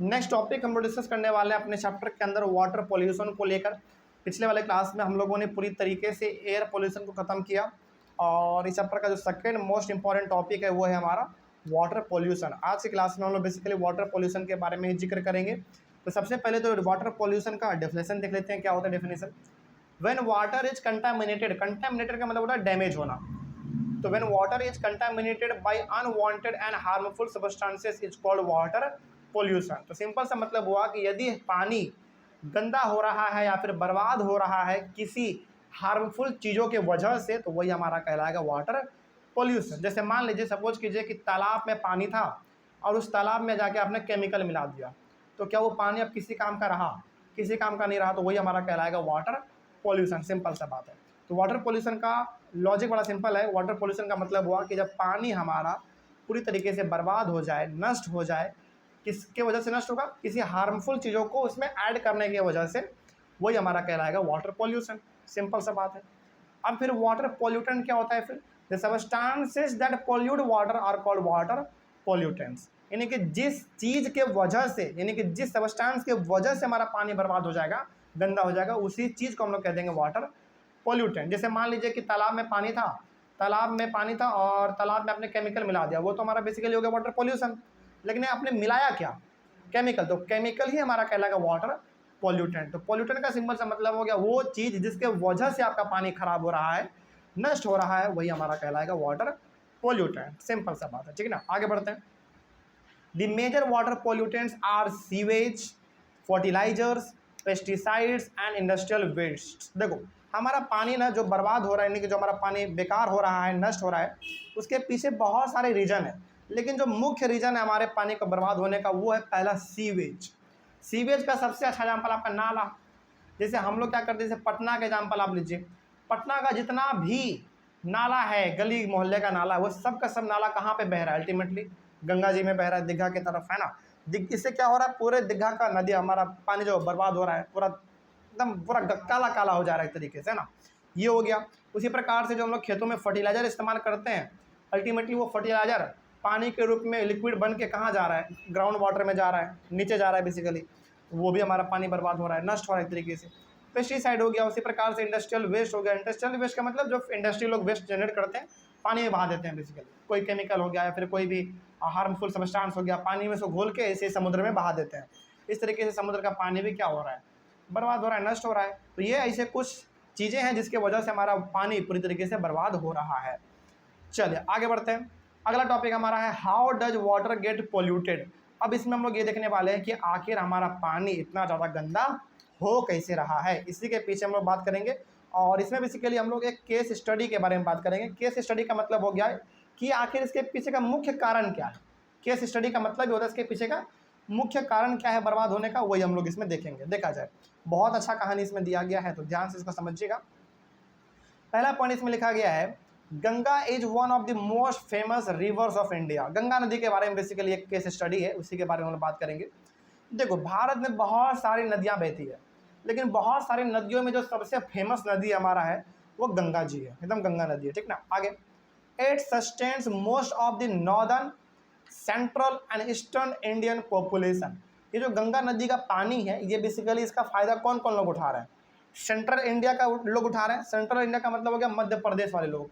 Next topic हम लोग discuss करने वाले हैं अपने चैप्टर के अंदर वाटर पोल्यूशन को लेकर। पिछले वाले क्लास में हम लोगों ने पूरी तरीके से एयर पोल्यूशन को ख़त्म किया और इस चैप्टर का जो सेकंड मोस्ट इंपॉर्टेंट टॉपिक है वो है हमारा वाटर पोल्यूशन। आज की क्लास में हम लोग बेसिकली वाटर पोल्यूशन के बारे में ही जिक्र करेंगे। तो सबसे पहले तो वाटर पोल्यूशन का डेफिनेशन देख लेते हैं, क्या होता है definition. When water is contaminated, contaminated का मतलब होता है डैमेज होना। तो when water is contaminated by unwanted and harmful substances is called water pollution. तो सिंपल सा मतलब हुआ कि यदि पानी गंदा हो रहा है या फिर बर्बाद हो रहा है किसी हार्मफुल चीज़ों के वजह से, तो वही हमारा कहलाएगा वाटर पोल्यूशन। जैसे मान लीजिए, सपोज कीजिए कि तालाब में पानी था और उस तालाब में जाके आपने केमिकल मिला दिया, तो क्या वो पानी अब किसी काम का रहा? किसी काम का नहीं रहा, तो वही हमारा कहलाएगा वाटर पोल्यूशन। सिंपल सा बात है। तो वाटर पोल्यूशन का लॉजिक बड़ा सिंपल है। वाटर पोल्यूशन का मतलब हुआ कि जब पानी हमारा पूरी तरीके से बर्बाद हो जाए, नष्ट हो जाए। किसके वजह से नष्ट होगा? किसी हार्मफुल चीज़ों को उसमें ऐड करने की वजह से, वही हमारा कहलाएगा वाटर पोल्यूशन। सिंपल सा बात है। अब फिर वाटर पोल्यूटेंट क्या होता है? फिर the substances that pollute water are called water pollutants. यानी कि जिस चीज़ के वजह से, यानी कि जिस सब्सटेंस के वजह से हमारा पानी बर्बाद हो जाएगा, गंदा हो जाएगा, उसी चीज़ को हम लोग कह देंगे वाटर पोल्यूटेंट। जैसे मान लीजिए कि तालाब में पानी था, और तालाब में आपने केमिकल मिला दिया, वो तो हमारा बेसिकली हो गया वाटर पोल्यूशन। लेकिन आपने मिलाया क्या? केमिकल। तो केमिकल ही हमारा कहलाएगा वाटर पोल्यूटेंट। तो पोल्यूटेंट का सिंपल सा मतलब हो गया वो चीज़ जिसके वजह से आपका पानी खराब हो रहा है, नष्ट हो रहा है, वही हमारा कहलाएगा वाटर पोल्यूटेंट। सिंपल सा बात है, ठीक है ना। आगे बढ़ते हैं। The major water pollutants are sewage, fertilisers, pesticides and industrial waste. देखो, हमारा पानी ना जो बर्बाद हो रहा है, यानी कि जो हमारा पानी बेकार हो रहा है, नष्ट हो रहा है, उसके पीछे बहुत सारे रीज़न है। लेकिन जो मुख्य रीज़न है हमारे पानी को बर्बाद होने का, वो है पहला सीवेज। सीवेज का सबसे अच्छा एग्जाम्पल आपका नाला। जैसे हम लोग क्या करते हैं, जैसे पटना का एग्जाम्पल आप लीजिए। पटना का जितना भी नाला है, गली मोहल्ले का नाला है, वो सब का सब नाला कहाँ पे बह रहा है? अल्टीमेटली गंगा जी में बह रहा है, दीघा की तरफ, है ना। इससे क्या हो रहा है? पूरे दीघा का नदी, हमारा पानी जो बर्बाद हो रहा है, पूरा एकदम पूरा काला काला हो जा रहा है एक तरीके से, है ना। ये हो गया। उसी प्रकार से जो हम लोग खेतों में फर्टिलाइजर इस्तेमाल करते हैं, अल्टीमेटली वो फर्टिलाइजर पानी के रूप में लिक्विड बन के कहाँ जा रहा है? ग्राउंड वाटर में जा रहा है, नीचे जा रहा है बेसिकली। वो भी हमारा पानी बर्बाद हो रहा है, नष्ट हो रहा है एक तरीके से। पेस्टिसाइड हो गया। उसी प्रकार से इंडस्ट्रियल वेस्ट हो गया। इंडस्ट्रियल वेस्ट का मतलब जो इंडस्ट्री लोग वेस्ट जनरेट करते हैं, पानी में बहा देते हैं बेसिकली। कोई केमिकल हो गया या फिर कोई भी हार्मफुल सब्सटेंस हो गया, पानी में से घोल के ऐसे समुद्र में बहा देते हैं। इस तरीके से समुद्र का पानी भी क्या हो रहा है? बर्बाद हो रहा है, नष्ट हो रहा है। तो ये ऐसे कुछ चीज़ें हैं जिसके वजह से हमारा पानी पूरी तरीके से बर्बाद हो रहा है। चलिए आगे बढ़ते हैं। अगला टॉपिक हमारा है how does water get polluted. अब इसमें हम लोग ये देखने वाले हैं कि आखिर हमारा पानी इतना ज़्यादा गंदा हो कैसे रहा है, इसी के पीछे हम लोग बात करेंगे। और इसमें बेसिकली हम लोग एक केस स्टडी के बारे में बात करेंगे। केस स्टडी का मतलब हो गया है कि आखिर इसके पीछे का मुख्य कारण क्या है। केस स्टडी का मतलब ये होता है इसके पीछे का मुख्य कारण क्या है बर्बाद होने का, वही हम लोग इसमें देखेंगे। देखा जाए, बहुत अच्छा कहानी इसमें दिया गया है, तो ध्यान से इसको समझिएगा। पहला पॉइंट इसमें लिखा गया है, Ganga is one of the most famous reverse of India. Ganga नदी के बारे में बेसिकली एक केस स्टडी है, उसी के बारे में हम बात करेंगे। देखो, भारत में बहुत सारी नदियां बहती है, लेकिन बहुत सारी नदियों में जो सबसे फेमस नदी हमारा है वो गंगा जी है, एकदम गंगा नदी है, ठीक ना। आगे, it sustains most of the northern, central and eastern Indian population. ये जो गंगा नदी का पानी है, ये बेसिकली इसका फायदा कौन कौन लोग उठा रहे हैं? सेंट्रल इंडिया का लोग उठा रहे हैं। सेंट्रल इंडिया का मतलब हो गया मध्य प्रदेश वाले लोग।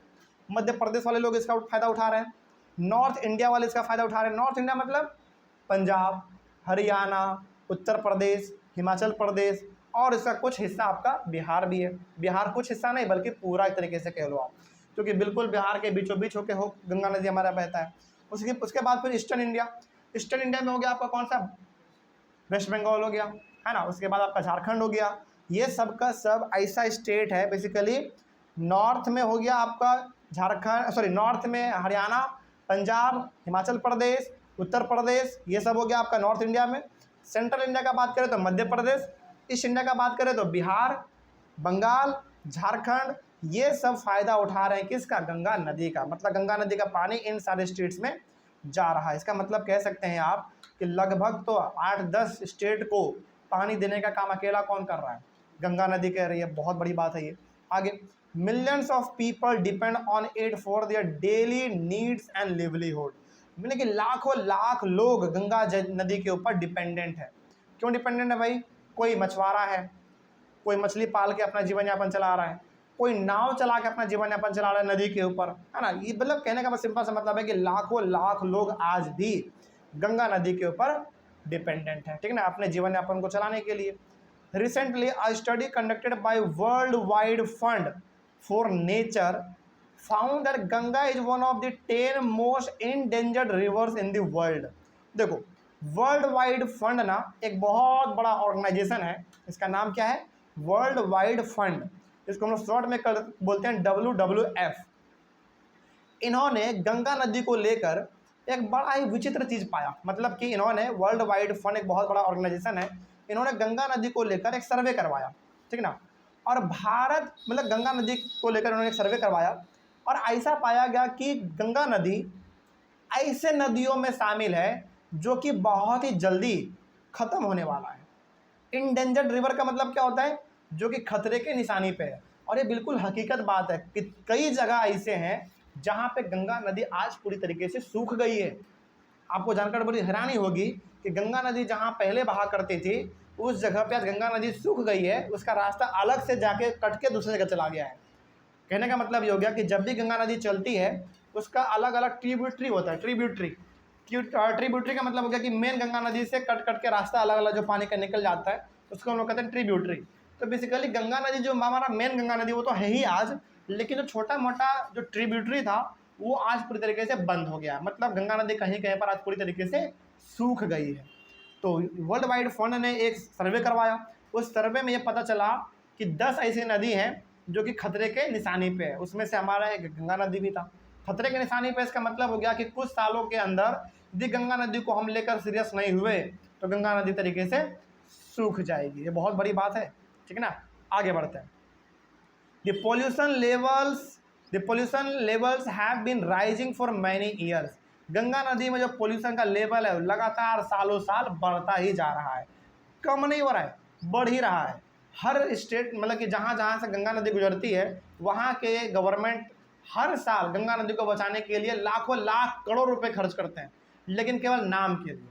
मध्य प्रदेश वाले लोग इसका फायदा उठा रहे हैं। नॉर्थ इंडिया वाले इसका फायदा उठा रहे हैं। नॉर्थ इंडिया मतलब पंजाब, हरियाणा, उत्तर प्रदेश, हिमाचल प्रदेश, और इसका कुछ हिस्सा आपका बिहार भी है। बिहार कुछ हिस्सा नहीं बल्कि पूरा एक तरीके से कह लो आप, क्योंकि बिल्कुल बिहार के बीचों बीच होके हो गंगा नदी हमारा बहता है। उसके बाद फिर ईस्टर्न इंडिया। ईस्टर्न इंडिया में हो गया आपका कौन सा? वेस्ट बंगाल हो गया, है ना। उसके बाद आपका झारखंड हो गया। ये सब का सब ऐसा स्टेट है बेसिकली। नॉर्थ में हो गया आपका झारखंड, नॉर्थ में हरियाणा, पंजाब, हिमाचल प्रदेश, उत्तर प्रदेश, ये सब हो गया आपका नॉर्थ इंडिया में। सेंट्रल इंडिया का बात करें तो मध्य प्रदेश। ईस्ट इंडिया का बात करें तो बिहार, बंगाल, झारखंड, ये सब फायदा उठा रहे हैं किसका? गंगा नदी का। मतलब गंगा नदी का पानी इन सारे स्टेट्स में जा रहा है। इसका मतलब कह सकते हैं आप कि लगभग तो 8-10 स्टेट को पानी देने का काम अकेला कौन कर रहा है? गंगा नदी कह रही है। बहुत बड़ी बात है ये। आगे, millions of people depend on it for their daily needs and livelihood. मतलब कि लाखों लाख लोग गंगा नदी के ऊपर डिपेंडेंट है। क्यों डिपेंडेंट है भाई? कोई मछुआरा है, कोई मछली पाल के अपना जीवन यापन चला रहा है, कोई नाव चला के अपना जीवन यापन चला रहा है नदी के ऊपर, है ना। ये मतलब कहने का बस सिंपल सा मतलब है कि लाखों लाख लोग आज भी गंगा नदी के ऊपर डिपेंडेंट है, ठीक है ना, अपने जीवन यापन को चलाने के लिए। Recently a study conducted by world wide fund for nature found that Ganga is one of the 10 most endangered reverse in the world. देखो, वर्ल्ड वाइड फंड ना एक बहुत बड़ा ऑर्गेनाइजेशन है, इसका नाम क्या है? वर्ल्ड वाइड फंड, इसको हम लोग शॉर्ट में बोलते हैं WWF। इन्होंने गंगा नदी को लेकर एक बड़ा ही विचित्र चीज़ पाया। मतलब कि इन्होंने, वर्ल्ड वाइड फंड एक बहुत बड़ा ऑर्गेनाइजेशन है, इन्होंने गंगा नदी को लेकर एक सर्वे करवाया, ठीक ना। और भारत, मतलब गंगा नदी को लेकर उन्होंने एक सर्वे करवाया और ऐसा पाया गया कि गंगा नदी ऐसे नदियों में शामिल है जो कि बहुत ही जल्दी ख़त्म होने वाला है। इंडेंजर्ड रिवर का मतलब क्या होता है? जो कि खतरे के निशानी पे है। और ये बिल्कुल हकीकत बात है कि कई जगह ऐसे हैं जहाँ पे गंगा नदी आज पूरी तरीके से सूख गई है। आपको जानकर बड़ी हैरानी होगी कि गंगा नदी जहाँ पहले बहा करती थी उस जगह पे आज गंगा नदी सूख गई है, उसका रास्ता अलग से जाके कट के दूसरी जगह चला गया है। कहने का मतलब ये हो गया कि जब भी गंगा नदी चलती है उसका अलग अलग ट्रिब्यूटरी होता है। ट्रिब्यूटरी का मतलब हो गया कि मेन गंगा नदी से कट कट के रास्ता अलग अलग जो पानी का निकल जाता है उसको हम लोग कहते हैं ट्रिब्यूटरी। तो बेसिकली गंगा नदी जो हमारा मेन गंगा नदी वो तो है ही आज, लेकिन जो छोटा मोटा जो ट्रिब्यूटरी था वो आज पूरी तरीके से बंद हो गया। मतलब गंगा नदी कहीं कहीं पर आज पूरी तरीके से सूख गई है। तो वर्ल्ड वाइड फंड ने एक सर्वे करवाया, उस सर्वे में ये पता चला कि 10 ऐसी नदी हैं जो कि खतरे के निशानी पे है। उसमें से हमारा एक गंगा नदी भी था खतरे के निशानी पे। इसका मतलब हो गया कि कुछ सालों के अंदर यदि गंगा नदी को हम लेकर सीरियस नहीं हुए तो गंगा नदी तरीके से सूख जाएगी। ये बहुत बड़ी बात है, ठीक है ना। आगे बढ़ते हैं। The pollution levels have been rising for many years. Ganga नदी में जो पोल्यूशन का लेवल है लगातार सालों साल बढ़ता ही जा रहा है, कम नहीं हो रहा है, बढ़ ही रहा है। हर स्टेट, मतलब कि जहाँ जहाँ से गंगा नदी गुजरती है वहाँ के गवर्नमेंट हर साल गंगा नदी को बचाने के लिए लाखों लाख करोड़ रुपए खर्च करते हैं, लेकिन केवल नाम के लिए।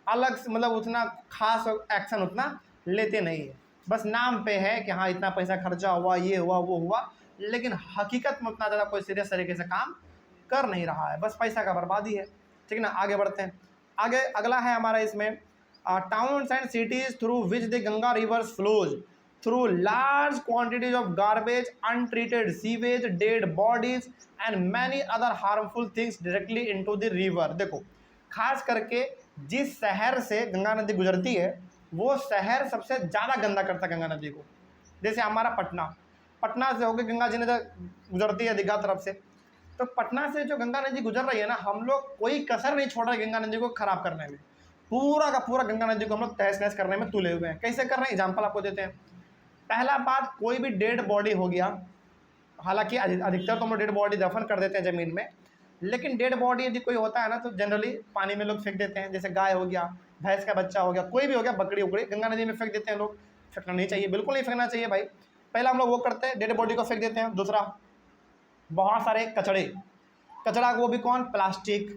अलग से मतलब उतना खास एक्शन उतना लेते नहीं है, बस नाम पे है कि हाँ इतना पैसा खर्चा हुआ, ये हुआ वो हुआ, लेकिन हकीकत में उतना ज़्यादा कोई सीरियस तरीके से काम कर नहीं रहा है, बस पैसा का बर्बादी है, ठीक ना। आगे बढ़ते हैं। आगे अगला है हमारा इसमें towns and cities through which the Ganga reverse flows through large quantities of garbage, untreated sewage, dead bodies and many other harmful things directly into the river. देखो, खास करके जिस शहर से गंगा नदी गुजरती है वो शहर सबसे ज़्यादा गंदा करता है गंगा नदी को। जैसे हमारा पटना से होकर गंगा जी नदी गुजरती है दीघा तरफ से, तो पटना से जो गंगा नदी गुजर रही है ना, हम लोग कोई कसर नहीं छोड़ रहे गंगा नदी को खराब करने में। पूरा का पूरा गंगा नदी को हम लोग तहस नहस करने में तुले हुए हैं। कैसे कर रहे हैं, एग्जाम्पल आपको देते हैं। पहला बात, कोई भी डेड बॉडी हो गया, हालांकि अधिकतर तो हम लोग डेड बॉडी दफन कर देते हैं ज़मीन में, लेकिन डेड बॉडी यदि कोई होता है ना तो जनरली पानी में लोग फेंक देते हैं। जैसे गाय हो गया, भैंस का बच्चा हो गया, कोई भी हो गया, बकरी उकड़ी, गंगा नदी में फेंक देते हैं लोग। फेंकना नहीं चाहिए, बिल्कुल नहीं फेंकना चाहिए भाई। पहला हम लोग वो करते हैं, डेड बॉडी को फेंक देते हैं। दूसरा, बहुत सारे कचड़ा, वो भी कौन, प्लास्टिक,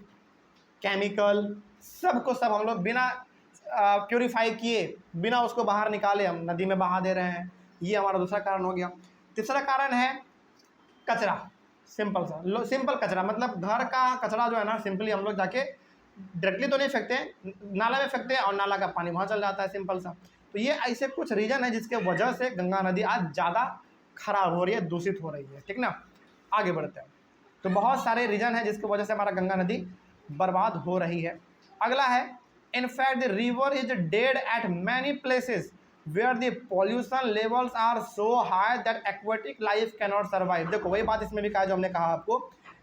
केमिकल, सब को सब हम लोग बिना प्योरीफाई किए, बिना उसको बाहर निकाले हम नदी में बहा दे रहे हैं। ये हमारा दूसरा कारण हो गया। तीसरा कारण है कचरा, सिंपल कचरा, मतलब घर का कचरा जो है ना, सिंपली हम लोग जाके डायरेक्टली तो नहीं फेंकते हैं, नाला में फेंकते हैं और नाला का पानी वहाँ चल जाता है, सिंपल सा। तो ये ऐसे कुछ रीज़न है जिसके वजह से गंगा नदी आज ज़्यादा खराब हो रही है, दूषित हो रही है, ठीक ना। आगे बढ़ते हैं। तो बहुत सारे रीज़न है जिसकी वजह से हमारा गंगा नदी बर्बाद हो रही है। अगला है, in fact the river is dead at many places where the pollution levels are so high that aquatic life cannot survive. देखो, वही बात इसमें भी कहा जो हमने कहा आपको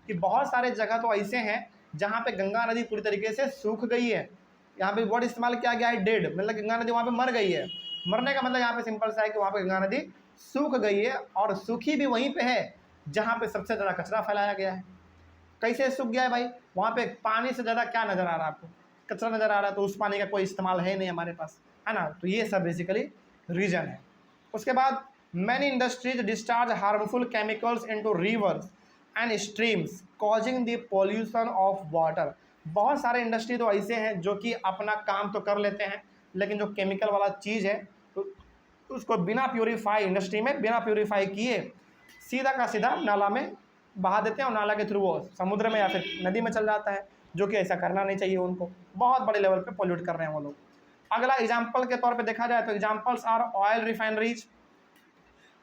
कि बहुत सारे जगह तो ऐसे हैं जहाँ पे गंगा नदी पूरी तरीके से सूख गई है। यहाँ पे वर्ड इस्तेमाल किया गया है डेड, मतलब गंगा नदी वहाँ पे मर गई है। मरने का मतलब यहाँ पे सिंपल सा है कि वहाँ पे गंगा नदी सूख गई है, और सूखी भी वहीं पे है जहाँ पे सबसे ज़्यादा कचरा फैलाया गया है। कैसे सूख गया है भाई, वहाँ पे पानी से ज़्यादा क्या नज़र आ रहा है आपको, कचरा नज़र आ रहा है, तो उस पानी का कोई इस्तेमाल है नहीं हमारे पास, है ना। तो ये सब बेसिकली रीज़न है। उसके बाद, many industries discharge harmful chemicals into reverse and streams causing the pollution of water. बहुत सारे इंडस्ट्री तो ऐसे हैं जो कि अपना काम तो कर लेते हैं, लेकिन जो केमिकल वाला चीज़ है तो उसको बिना प्योरीफाई, इंडस्ट्री में बिना प्योरीफाई किए सीधा का सीधा नाला में बहा देते हैं और नाला के थ्रू वो समुद्र में या फिर नदी में चल जाता है, जो कि ऐसा करना नहीं चाहिए उनको। बहुत बड़े लेवल पे पोल्यूट कर रहे हैं वो लोग। अगला एग्जाम्पल के तौर पे देखा जाए तो examples are oil refineries,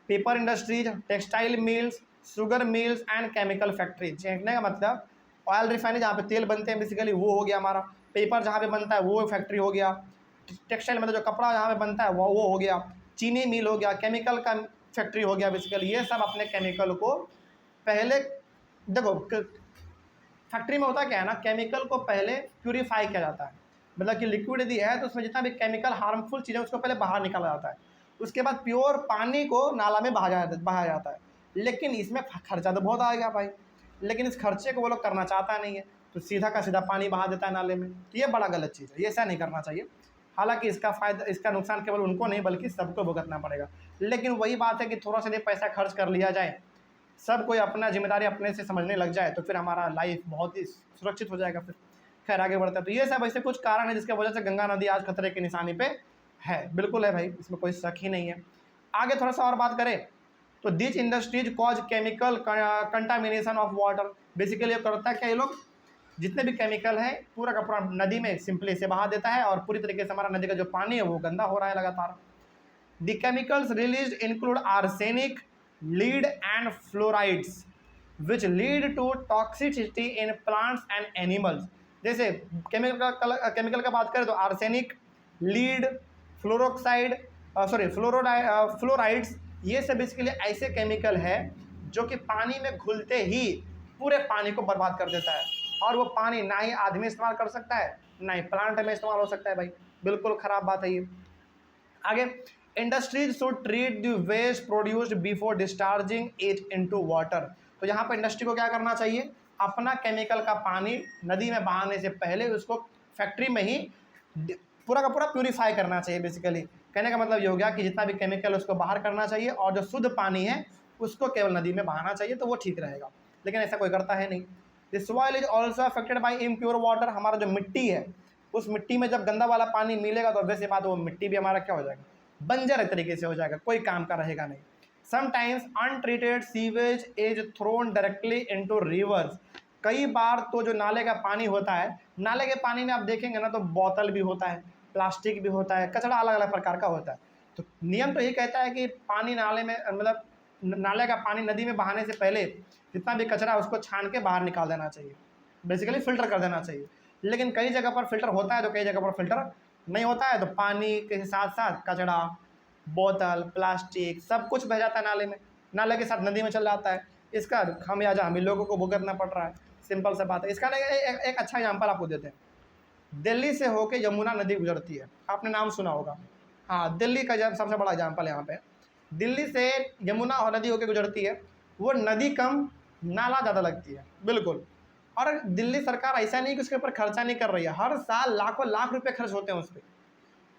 paper industries, textile mills, sugar mills and chemical factories. कहने का मतलब ऑयल रिफाइनरी जहाँ पे तेल बनते हैं बेसिकली वो हो गया हमारा, पेपर जहाँ पे बनता है वो फैक्ट्री हो गया, टेक्सटाइल मतलब जो कपड़ा जहाँ पे बनता है वो हो गया, चीनी मिल हो गया, केमिकल का फैक्ट्री हो गया बेसिकली। ये सब अपने केमिकल को पहले देखो, फैक्ट्री में होता क्या है ना, केमिकल को पहले प्यूरीफाई किया जाता है, मतलब कि लिक्विड यदि है तो उसमें जितना भी केमिकल हार्मफुल चीज़ें उसको पहले बाहर निकाला जाता है, उसके बाद प्योर पानी को नाला में बहाया जाता है। लेकिन इसमें खर्चा तो बहुत आएगा भाई, लेकिन इस खर्चे को वो लोग करना चाहता नहीं है, तो सीधा का सीधा पानी बहा देता है नाले में। तो ये बड़ा गलत चीज़ है, ये ऐसा नहीं करना चाहिए। हालांकि इसका फ़ायदा, इसका नुकसान केवल उनको नहीं बल्कि सबको भुगतना पड़ेगा। लेकिन वही बात है कि थोड़ा सा पैसा खर्च कर लिया जाए, सब कोई अपना जिम्मेदारी अपने से समझने लग जाए, तो फिर हमारा लाइफ बहुत ही सुरक्षित हो जाएगा। फिर खैर आगे बढ़ता है। तो ये सब ऐसे कुछ कारण है जिसकी वजह से गंगा नदी आज खतरे की निशानी पे है, बिल्कुल है भाई, इसमें कोई शक ही नहीं है। आगे थोड़ा सा और बात करें तो this industries cause chemical contamination of water. Basically ये करता है कि ये लोग जितने भी केमिकल है पूरा का पूरा नदी में सिंपली से बहा देता है और पूरी तरीके से हमारा नदी का जो पानी है वो गंदा हो रहा है लगातार। The chemicals release include arsenic, lead and fluorides which lead to toxicity in plants and animals। जैसे केमिकल का बात करें तो आर्सेनिक, लीड, फ्लोरोक्साइड, फ्लोराइड्स, ये सब बेसिकली ऐसे केमिकल है जो कि पानी में घुलते ही पूरे पानी को बर्बाद कर देता है, और वो पानी ना ही आदमी इस्तेमाल कर सकता है ना ही प्लांट में इस्तेमाल हो सकता है भाई, बिल्कुल ख़राब बात है ये। आगे, industries should treat the waste produced before discharging it into water. तो यहाँ पर इंडस्ट्री को क्या करना चाहिए, अपना केमिकल का पानी नदी में बहाने से पहले उसको फैक्ट्री में ही पूरा का पूरा प्यूरीफाई करना चाहिए। बेसिकली कहने का मतलब ये हो गया कि जितना भी केमिकल उसको बाहर करना चाहिए और जो शुद्ध पानी है उसको केवल नदी में बहाना चाहिए, तो वो ठीक रहेगा। लेकिन ऐसा कोई करता है नहीं। The soil is also affected by impure water. हमारा जो मिट्टी है उस मिट्टी में जब गंदा वाला पानी मिलेगा तो वैसे बात वो मिट्टी भी हमारा क्या हो जाएगा, बंजर तरीके से हो जाएगा, कोई काम का रहेगा नहीं। Sometimes untreated sewage is throne directly into reverse. कई बार तो जो नाले का पानी होता है, नाले के पानी में आप देखेंगे ना तो बोतल भी होता है, प्लास्टिक भी होता है, कचरा अलग अलग प्रकार का होता है। तो नियम तो यही कहता है कि पानी नाले में, मतलब नाले का पानी नदी में बहाने से पहले जितना भी कचरा है उसको छान के बाहर निकाल देना चाहिए, बेसिकली फिल्टर कर देना चाहिए। लेकिन कई जगह पर फिल्टर होता है तो कई जगह पर फिल्टर नहीं होता है, तो पानी के साथ साथ कचरा, बोतल, प्लास्टिक सब कुछ बह जाता है नाले में, नाले के साथ नदी में चल जाता है। इसका खामियाजा हम लोगों को भुगतना पड़ रहा है, सिंपल सा बात है। इसका एक अच्छा एग्जाम्पल आपको देते हैं। दिल्ली से होके यमुना नदी गुजरती है, आपने नाम सुना होगा। हाँ, दिल्ली का सबसे बड़ा एग्जाम्पल यहाँ पे, दिल्ली से यमुना और नदी होके गुजरती है, वो नदी कम नाला ज़्यादा लगती है, बिल्कुल। और दिल्ली सरकार ऐसा नहीं कि उसके ऊपर खर्चा नहीं कर रही है, हर साल लाखों लाख रुपए खर्च होते हैं उस पर।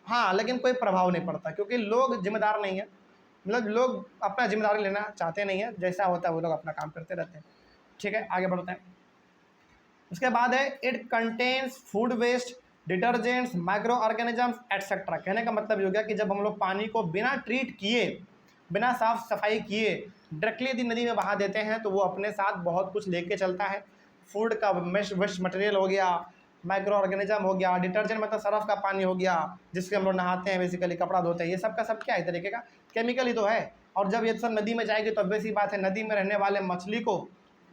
हाँ, लेकिन कोई प्रभाव नहीं पड़ता क्योंकि लोग जिम्मेदार नहीं है, मतलब लोग अपना जिम्मेदारी लेना चाहते नहीं है, जैसा होता है वो लोग अपना काम करते रहते हैं। ठीक है, आगे बढ़ते हैं। उसके बाद है it contains food waste, detergents, micro organisms etcetera. कहने का मतलब ये हो गया कि जब हम लोग पानी को बिना ट्रीट किए, बिना साफ सफाई किए डायरेक्टली यदि नदी में बहा देते हैं तो वो अपने साथ बहुत कुछ लेके चलता है। फूड का वेस्ट मटेरियल हो गया, माइक्रो ऑर्गेनिज्म हो गया, डिटर्जेंट मतलब सरफ का पानी हो गया जिससे हम लोग नहाते हैं, बेसिकली कपड़ा धोते हैं, ये सब का सब क्या है, तरीके का केमिकल ही तो है। और जब ये सब नदी में जाएगी तो ऑब्वियस सी बात है नदी में रहने वाले मछली को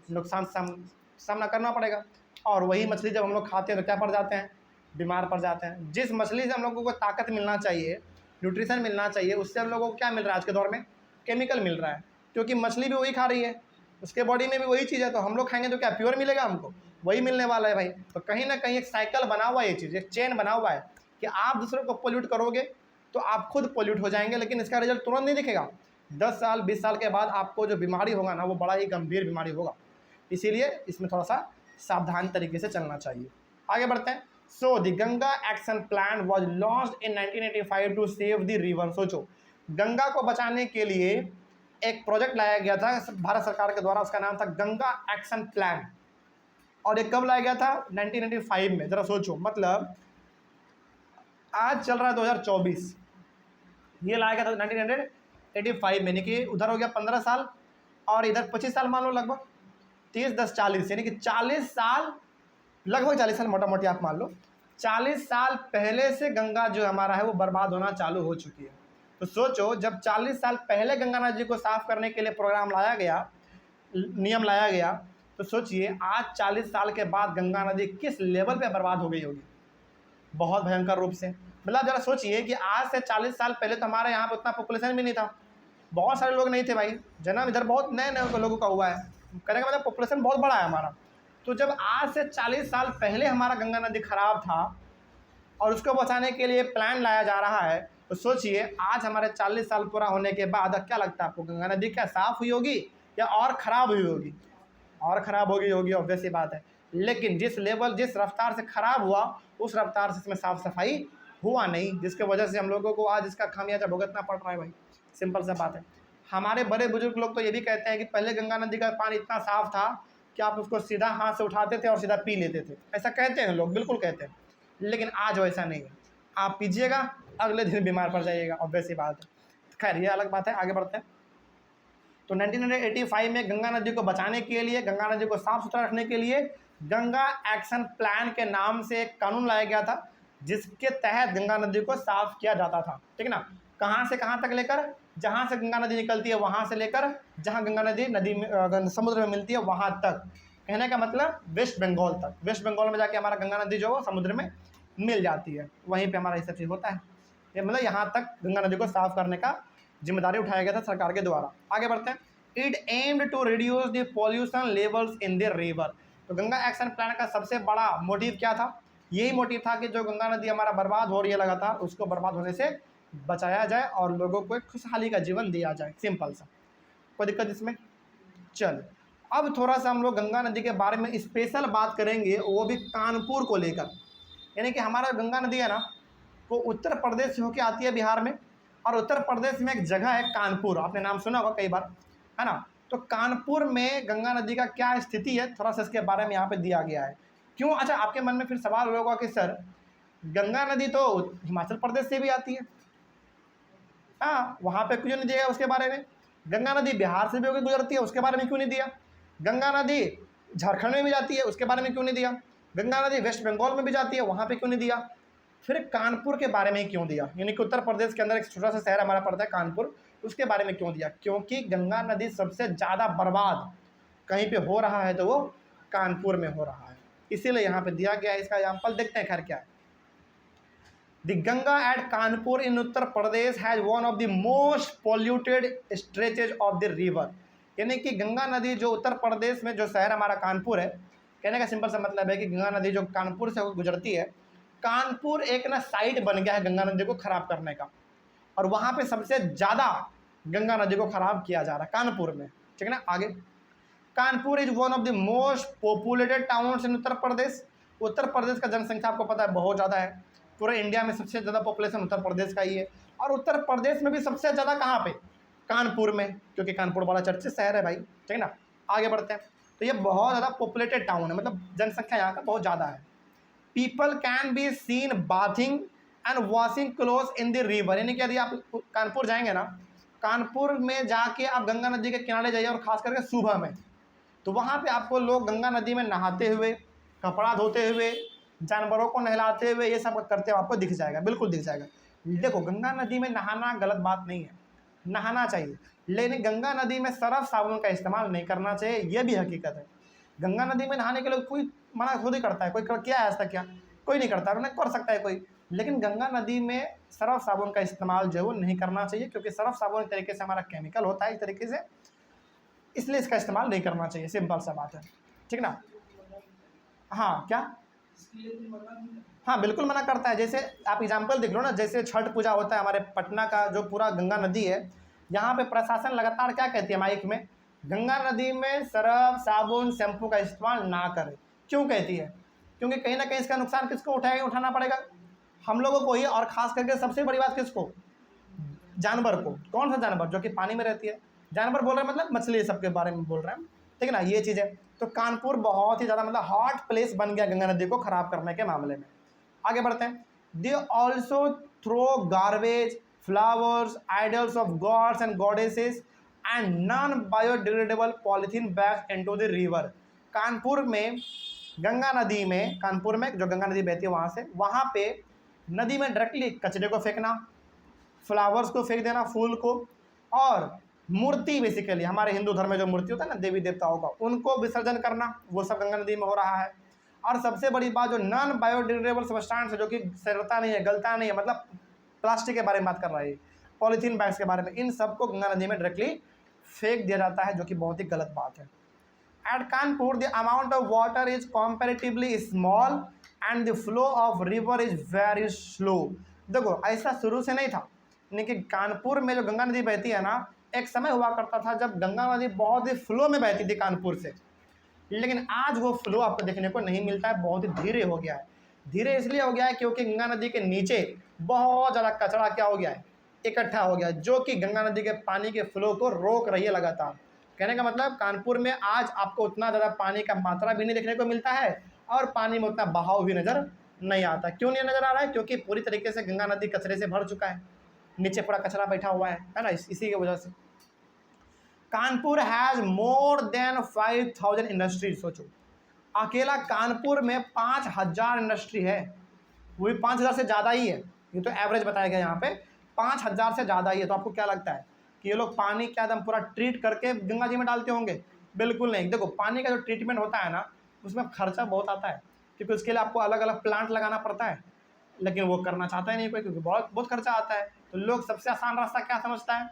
नुकसान सामना करना पड़ेगा, और वही मछली जब हम लोग खाते हैं तो क्या पड़ जाते हैं, बीमार पड़ जाते हैं। जिस मछली से हम लोगों को ताकत मिलना चाहिए, न्यूट्रिशन मिलना चाहिए, उससे हम लोगों को क्या मिल रहा है आज के दौर में, केमिकल मिल रहा है, क्योंकि मछली भी वही खा रही है, उसके बॉडी में भी वही चीज़ है, तो हम लोग खाएंगे तो क्या प्योर मिलेगा हमको, वही मिलने वाला है भाई। तो कहीं ना कहीं एक साइकिल बना हुआ है, ये चीज़ एक चेन बना हुआ है कि आप दूसरों को पोल्यूट करोगे तो आप खुद पोल्यूट हो जाएंगे, लेकिन इसका रिजल्ट तुरंत नहीं दिखेगा। 10 साल 20 साल के बाद आपको जो बीमारी होगा ना वो बड़ा ही गंभीर बीमारी होगा। इसीलिए इसमें थोड़ा सा सावधान तरीके से चलना चाहिए। आगे बढ़ते हैं। So the Ganga action plan was launched in 1985 to save the river. सोचो, गंगा को बचाने के लिए एक प्रोजेक्ट लाया गया था भारत सरकार के द्वारा, उसका नाम था गंगा एक्शन प्लान। और ये कब लाया गया था? 1995 में। ज़रा सोचो, मतलब आज चल रहा है 2024, ये लाया गया था 1985 में, यानी कि उधर हो गया 15 साल और इधर 25 साल मान लो, लगभग 30 10 40, यानी कि 40 साल, लगभग 40 साल मोटा मोटी आप मान लो। 40 साल पहले से गंगा जो हमारा है वो बर्बाद होना चालू हो चुकी है। तो सोचो, जब 40 साल पहले गंगा नदी को साफ करने के लिए प्रोग्राम लाया गया, नियम लाया गया, तो सोचिए आज 40 साल के बाद गंगा नदी किस लेवल पे बर्बाद हो गई होगी, बहुत भयंकर रूप से। मतलब जरा सोचिए कि आज से 40 साल पहले तो हमारे यहाँ पे उतना पॉपुलेशन भी नहीं था, बहुत सारे लोग नहीं थे भाई, जन्म इधर बहुत नए नए लोगों का हुआ है, कहने का मतलब पॉपुलेशन बहुत बड़ा है हमारा। तो जब आज से 40 साल पहले हमारा गंगा नदी खराब था और उसको बचाने के लिए प्लान लाया जा रहा है, तो सोचिए आज हमारे 40 साल पूरा होने के बाद क्या लगता है आपको, गंगा नदी क्या साफ़ हुई होगी या और ख़राब हुई होगी? और ख़राब होगी, ऑब्वियस सी बात है। लेकिन जिस लेवल, जिस रफ्तार से ख़राब हुआ, उस रफ्तार से इसमें साफ़ सफाई हुआ नहीं, जिसके वजह से हम लोगों को आज इसका खामियाजा भुगतना पड़ रहा है भाई। सिंपल सा बात है। हमारे बड़े बुजुर्ग लोग तो ये भी कहते हैं कि पहले गंगा नदी का पानी इतना साफ़ था कि आप उसको सीधा हाथ से उठाते थे और सीधा पी लेते थे, ऐसा कहते हैं लोग, बिल्कुल कहते हैं। लेकिन आज वैसा नहीं है, आप पीजिएगा अगले दिन बीमार पड़ जाइएगा, ऑब्वियस सी बात है। खैर ये अलग बात है, आगे बढ़ते हैं। तो 1985 में गंगा नदी को बचाने के लिए, गंगा नदी को साफ सुथरा रखने के लिए गंगा एक्शन प्लान के नाम से एक कानून लाया गया था, जिसके तहत गंगा नदी को साफ किया जाता था, ठीक है ना। कहाँ से कहाँ तक लेकर, जहाँ से गंगा नदी निकलती है वहाँ से लेकर जहाँ गंगा नदी में समुद्र में मिलती है वहाँ तक। कहने का मतलब वेस्ट बंगाल तक, वेस्ट बंगाल में जाके हमारा गंगा नदी जो है समुद्र में मिल जाती है, वहीं पे हमारा ये सब चीज़ होता है। ये मतलब यहाँ तक गंगा नदी को साफ करने का जिम्मेदारी उठाया गया था सरकार के द्वारा। आगे बढ़ते हैं। It aimed to reduce the pollution levels in the river. तो गंगा एक्शन प्लान का सबसे बड़ा मोटिव क्या था? यही मोटिव था कि जो गंगा नदी हमारा बर्बाद हो रही है लगातार, उसको बर्बाद होने से बचाया जाए और लोगों को एक खुशहाली का जीवन दिया जाए, सिंपल सा। कोई दिक्कत इसमें? चल अब थोड़ा सा हम लोग गंगा नदी के बारे में स्पेशल बात करेंगे, वो भी कानपुर को लेकर। यानी कि हमारा गंगा नदी है ना, वो उत्तर प्रदेश से होकर आती है बिहार में, और उत्तर प्रदेश में एक जगह है कानपुर, आपने नाम सुना होगा कई बार, है ना। तो कानपुर में गंगा नदी का क्या स्थिति है, थोड़ा सा इसके बारे में यहाँ पे दिया गया है। क्यों? अच्छा, आपके मन में फिर सवाल होगा कि सर गंगा नदी तो हिमाचल प्रदेश से भी आती है, हाँ, वहाँ पे क्यों नहीं दिया उसके बारे में? गंगा नदी बिहार से भी होकर गुजरती है, उसके बारे में क्यों नहीं दिया? गंगा नदी झारखंड में भी जाती है, उसके बारे में क्यों नहीं दिया? गंगा नदी वेस्ट बंगाल में भी जाती है, वहाँ पे क्यों नहीं दिया? फिर कानपुर के बारे में ही क्यों दिया? यानी कि उत्तर प्रदेश के अंदर एक छोटा सा शहर हमारा पड़ता है कानपुर, उसके बारे में क्यों दिया? क्योंकि गंगा नदी सबसे ज़्यादा बर्बाद कहीं पे हो रहा है तो वो कानपुर में हो रहा है, इसीलिए यहाँ पे दिया गया है। इसका एग्जाम्पल देखते हैं खैर क्या है। The Ganga at Kanpur in Uttar Pradesh has one of the most polluted stretches of the river. यानी कि गंगा नदी जो उत्तर प्रदेश में, जो शहर हमारा कानपुर है, कहने का सिंपल सा मतलब है कि गंगा नदी जो कानपुर से गुजरती है, कानपुर एक ना साइट बन गया है गंगा नदी को ख़राब करने का, और वहाँ पे सबसे ज़्यादा गंगा नदी को ख़राब किया जा रहा है कानपुर में, ठीक है ना। आगे, Kanpur is one of the most populated towns in Uttar Pradesh. Uttar Pradesh का जनसंख्या आपको पता है बहुत ज़्यादा है, पूरे इंडिया में सबसे ज़्यादा पॉपुलेशन उत्तर प्रदेश का ही है, और उत्तर प्रदेश में भी सबसे ज़्यादा कहाँ पे? कानपुर में, क्योंकि कानपुर बड़ा चर्चित शहर है भाई, ठीक है ना। आगे बढ़ते हैं। तो ये बहुत ज़्यादा पॉपुलेटेड टाउन है, मतलब जनसंख्या यहाँ का बहुत ज़्यादा है। People can be seen bathing and washing cloth in the river. यानी कि यदि आप कानपुर जाएंगे ना, कानपुर में जाके आप गंगा नदी के किनारे जाइए, और ख़ास करके सुबह में, तो वहाँ पे आपको लोग गंगा नदी में नहाते हुए, कपड़ा धोते हुए, जानवरों को नहलाते हुए, ये सब करते हुए आपको दिख जाएगा, बिल्कुल दिख जाएगा। देखो, गंगा नदी में नहाना गलत बात नहीं है, नहाना चाहिए, लेकिन गंगा नदी में सरफ साबुन का इस्तेमाल नहीं करना चाहिए, ये भी हकीकत है। गंगा नदी में नहाने के लिए कोई मना खुद ही करता है, कोई किया है ऐसा? क्या कोई नहीं करता, नहीं कर सकता है कोई, लेकिन गंगा नदी में सरफ साबुन का इस्तेमाल जो है वो नहीं करना चाहिए, क्योंकि सरफ साबुन एक तरीके से हमारा केमिकल होता है एक तरीके से, इसलिए इसका इस्तेमाल नहीं करना चाहिए, सिंपल सा बात है, ठीक ना। हाँ क्या? हाँ बिल्कुल मना करता है। जैसे आप एग्जाम्पल देख लो ना, जैसे छठ पूजा होता है हमारे पटना का, जो पूरा गंगा नदी है, यहाँ पे प्रशासन लगातार क्या कहती है माइक में, गंगा नदी में सरफ साबुन शैम्पू का इस्तेमाल ना करें। क्यों कहती है? क्योंकि कहीं ना कहीं इसका नुकसान किसको उठाना पड़ेगा? हम लोगों को ही, और ख़ास करके सबसे बड़ी बात किसको? जानवर को। कौन सा जानवर? जो कि पानी में रहती है। जानवर बोल रहे हैं मतलब मछली, सबके बारे में बोल रहे हैं, ठीक है ना, ये चीज़ है। तो कानपुर बहुत ही ज़्यादा मतलब हॉट प्लेस बन गया गंगा नदी को खराब करने के मामले में। आगे बढ़ते हैं। They also throw garbage, flowers, idols of gods and goddesses and non biodegradable polythene bags into the river. Kanpur में गंगा नदी में, कानपुर में जो गंगा नदी बहती है वहाँ से, वहाँ पे नदी में डायरेक्टली कचरे को फेंकना, फ्लावर्स को फेंक देना, फूल को, और मूर्ति बेसिकली हमारे हिंदू धर्म में जो मूर्ति होता है ना देवी देवताओं का, उनको विसर्जन करना, वो सब गंगा नदी में हो रहा है। और सबसे बड़ी बात जो नॉन बायोडिग्रेडेबल सब्सटेंस है, जो कि सड़ता नहीं है, गलता नहीं है, मतलब प्लास्टिक के बारे में बात कर रहा है, पॉलीथीन बैग्स के बारे में, इन सबको गंगा नदी में डायरेक्टली फेंक दिया जाता है, जो कि बहुत ही गलत बात है। At Kanpur, the amount of water is comparatively small and the flow of river is very slow. देखो ऐसा शुरू से नहीं था, लेकिन कानपुर में जो गंगा नदी बहती है ना, एक समय हुआ करता था जब गंगा नदी बहुत ही फ्लो में बहती थी कानपुर से, लेकिन आज वो फ्लो आपको देखने को नहीं मिलता है, बहुत ही धीरे हो गया है। धीरे इसलिए हो गया है क्योंकि गंगा नदी के नीचे बहुत ज़्यादा कचरा क्या हो गया है, इकट्ठा हो गया, जो कि गंगा नदी के पानी के फ्लो को रोक रही है लगातार। कहने का मतलब कानपुर में आज आपको उतना ज़्यादा पानी का मात्रा भी नहीं देखने को मिलता है और पानी में उतना बहाव भी नज़र नहीं आता। क्यों नहीं नज़र आ रहा है? क्योंकि पूरी तरीके से गंगा नदी कचरे से भर चुका है, नीचे पूरा कचरा बैठा हुआ है ना, इसी की वजह से। Kanpur has more than 5000 industries. सोचो अकेला कानपुर में 5000 इंडस्ट्री है, वो भी 5000 से ज़्यादा ही है, ये तो एवरेज बताया गया यहाँ पे, 5000 से ज़्यादा ही है। तो आपको क्या लगता है कि ये लोग पानी क्या एकदम पूरा ट्रीट करके गंगा जी में डालते होंगे? बिल्कुल नहीं। देखो पानी का जो ट्रीटमेंट होता है ना, उसमें खर्चा बहुत आता है, क्योंकि उसके लिए आपको अलग अलग प्लांट लगाना पड़ता है, लेकिन वो करना चाहता ही नहीं कोई, क्योंकि बहुत खर्चा आता है। तो लोग सबसे आसान रास्ता क्या समझता है,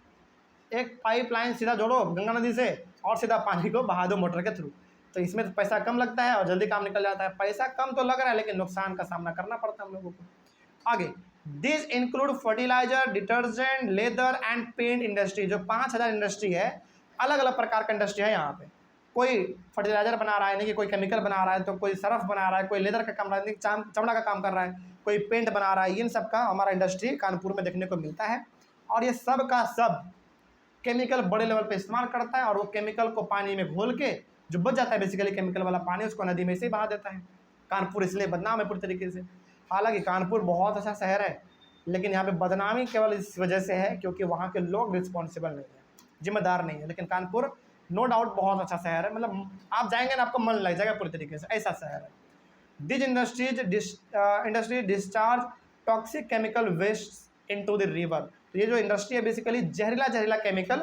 एक पाइपलाइन सीधा जोड़ो गंगा नदी से और सीधा पानी को बहा दो मोटर के थ्रू। तो इसमें तो पैसा कम लगता है और जल्दी काम निकल जाता है। पैसा कम तो लग रहा है, लेकिन नुकसान का सामना करना पड़ता है हम लोगों को। आगे, this include fertiliser, detergent, leather and paint industry. जो 5000 इंडस्ट्री है, अलग अलग प्रकार का इंडस्ट्री है यहाँ पे। कोई फर्टिलाइजर बना रहा है, नहीं कि कोई केमिकल बना रहा है, तो कोई सर्फ बना रहा है, कोई लेदर का काम रहा है, चमड़ा का काम कर रहा है, कोई पेंट बना रहा है। इन सब का हमारा इंडस्ट्री कानपुर में देखने को मिलता है, और ये सब का सब केमिकल बड़े लेवल पे इस्तेमाल करता है, और वो केमिकल को पानी में घोल के जो बच जाता है बेसिकली केमिकल वाला पानी, उसको नदी में से ही बहा देता है। कानपुर इसलिए बदनाम है पूरी तरीके से। हालांकि कानपुर बहुत अच्छा शहर है, लेकिन यहाँ पे बदनामी केवल इस वजह से है क्योंकि वहाँ के लोग रिस्पॉन्सिबल नहीं है, जिम्मेदार नहीं है। लेकिन कानपुर नो डाउट बहुत अच्छा शहर है, मतलब आप जाएंगे ना आपको मन लग जाएगा पूरी तरीके से, ऐसा शहर है। This industry discharge toxic chemical waste into the river. तो ये जो इंडस्ट्री है बेसिकली जहरीला केमिकल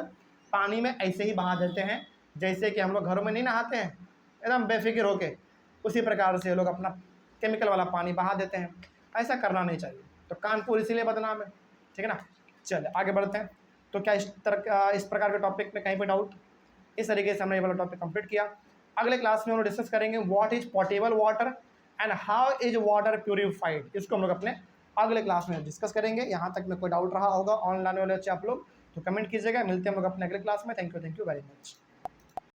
पानी में ऐसे ही बहा देते हैं, जैसे कि हम लोग घरों में नहीं नहाते हैं एकदम बेफिक्र होके, उसी प्रकार से लोग अपना केमिकल वाला पानी बहा देते हैं। ऐसा करना नहीं चाहिए। तो कानपुर इसीलिए बदनाम है, ठीक है ना। चलिए आगे बढ़ते हैं। तो क्या इस प्रकार के टॉपिक में कहीं पे डाउट? इस तरीके से हमने ये वाला टॉपिक कंप्लीट किया। अगले क्लास में हम लोग डिस्कस करेंगे what is portable water and how is water purified. इसको हम लोग अपने अगले क्लास में डिस्कस करेंगे। यहाँ तक में कोई डाउट रहा होगा ऑनलाइन वाले अच्छे आप लोग तो कमेंट कीजिएगा। मिलते हैं हम लोग अपने अगले क्लास में। Thank you very much.